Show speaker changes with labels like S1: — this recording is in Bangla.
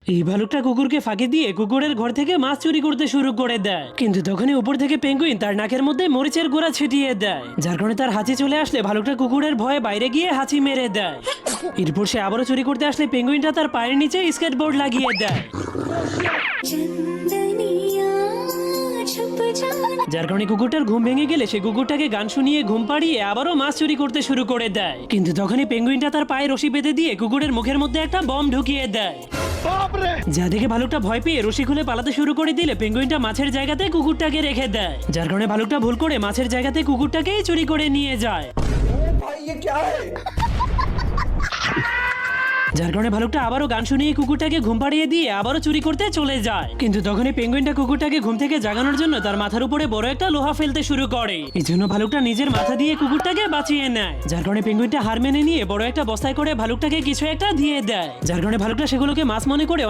S1: এই ভালুকটা কুকুরকে ফাঁকি দিয়ে কুকুরের ঘর থেকে মাছ চুরি করতে শুরু করে দেয়, কিন্তু তখনই উপর থেকে পেঙ্গুইন তার নাকের মধ্যে মরিচের গোড়া ছিটিয়ে দেয়, যার কারণে তার হাঁচি চলে আসলে ভালুকটা কুকুরের ভয়ে বাইরে গিয়ে হাঁচি মেরে দেয়। এরপর সে আবারও চুরি করতে আসলে পেঙ্গুইনটা তার পায়ের নিচে স্কেটবোর্ড লাগিয়ে দেয়, যার কারণে কুকুরটার ঘুম ভেঙে গেলে সে কুকুরটাকে গান শুনিয়ে ঘুম পাড়িয়ে আবারও মাছ চুরি করতে শুরু করে দেয়। কিন্তু তখনই পেঙ্গুইনটা তার পায়ে রশি বেঁধে দিয়ে কুকুরের মুখের মধ্যে একটা বম ঢুকিয়ে দেয়, যা দেখে ভালুকটা ভয় পেয়ে রশি খুলে পালাতে শুরু করে দিলে পেঙ্গুইনটা মাছের জায়গাতে কুকুরটাকে রেখে দেয়, যার কারণে ভালুকটা ভুল করে মাছের জায়গাতে কুকুরটাকেই চুরি করে নিয়ে যায়। যার কারণে ভালুকটা আবারও গান শুনিয়ে কুকুরটাকে ঘুম পাড়িয়ে দিয়ে আবারও চুরি করতে চলে যায়। কিন্তু তখনই পেঙ্গুইনটা কুকুরটাকে ঘুম থেকে জাগানোর জন্য তার মাথার উপরে বড় একটা লোহা ফেলতে শুরু করে, এই জন্য ভালুকটা নিজের মাথা দিয়ে কুকুরটাকে বাঁচিয়ে নেয়, যার কারণে পেঙ্গুইনটা হার মেনে নিয়ে বড় একটা বস্তায় করে ভালুকটাকে কিছু একটা দিয়ে দেয়, যার কারণে ভালুকটা সেগুলোকে মাছ মনে করে